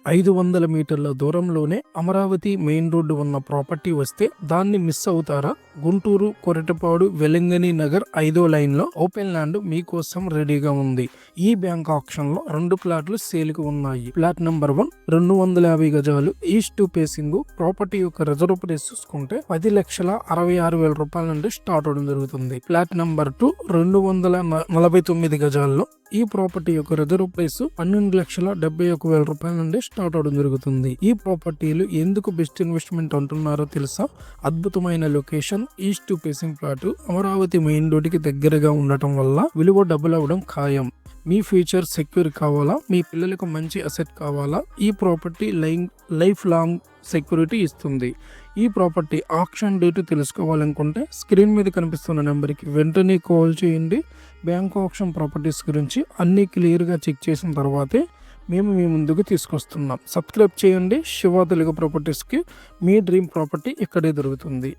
500 మీటర్ల దూరంలోనే Amaravati main road ఉన్న ప్రాపర్టీ వస్తే దాన్ని మిస్ అవుతారా? గుంటూరు కొరటపాడు వెలంగని నగర్ 5వ లైన్లో ఓపెన్ ల్యాండ్ మీకోసం రెడీగా ఉంది. ఈ బ్యాంక్ ఆప్షన్ లో 2 ప్లాట్లు సేల్కి ఉన్నాయి. ప్లాట్ నెంబర్ 1 250 గజాలు ఈస్ట్ ఫేసింగ్. ప్రాపర్టీ యొక్క రిజర్వ్ ప్రైస్ చూసుకుంటే 10,66,000 రూపాయల నుండి స్టార్ట్ అవడం జరుగుతుంది. ప్లాట్ నెంబర్ 2 249 గజాల్లో ఈ ప్రాపర్టీ యొక్క రిజర్వ్ ప్రైస్ 12,71,000 రూపాయల నుండి స్టార్ట్ అవడం జరుగుతుంది. ఈ ప్రాపర్టీలు ఎందుకు బెస్ట్ ఇన్వెస్ట్మెంట్ అంటున్నారో తెలుసా? అద్భుతమైన location, east facing plot, Amaravati main road కి దగ్గరగా ఉండటం వల్ల విలువ డబుల్ అవ్వడం ఖాయం. మీ ఫ్యూచర్ సెక్యూర్ కావాలా? మీ పిల్లలకు మంచి అసెట్ కావాలా? ఈ ప్రాపర్టీ లైఫ్ లాంగ్ సెక్యూరిటీ ఇస్తుంది. ఈ ప్రాపర్టీ ఆక్షన్ డేట్ తెలుసుకోవాలనుకుంటే స్క్రీన్ మీద కనిపిస్తున్న నెంబర్కి వెంటనే కాల్ చేయండి. బ్యాంక్ ఆప్షన్ ప్రాపర్టీస్ గురించి అన్ని క్లియర్గా చెక్ చేసిన తర్వాతే మేము మీ ముందుకు తీసుకొస్తున్నాం. సబ్స్క్రైబ్ చేయండి. శివ తెలుగు ప్రాపర్టీస్కి మీ డ్రీమ్ ప్రాపర్టీ ఇక్కడే దొరుకుతుంది.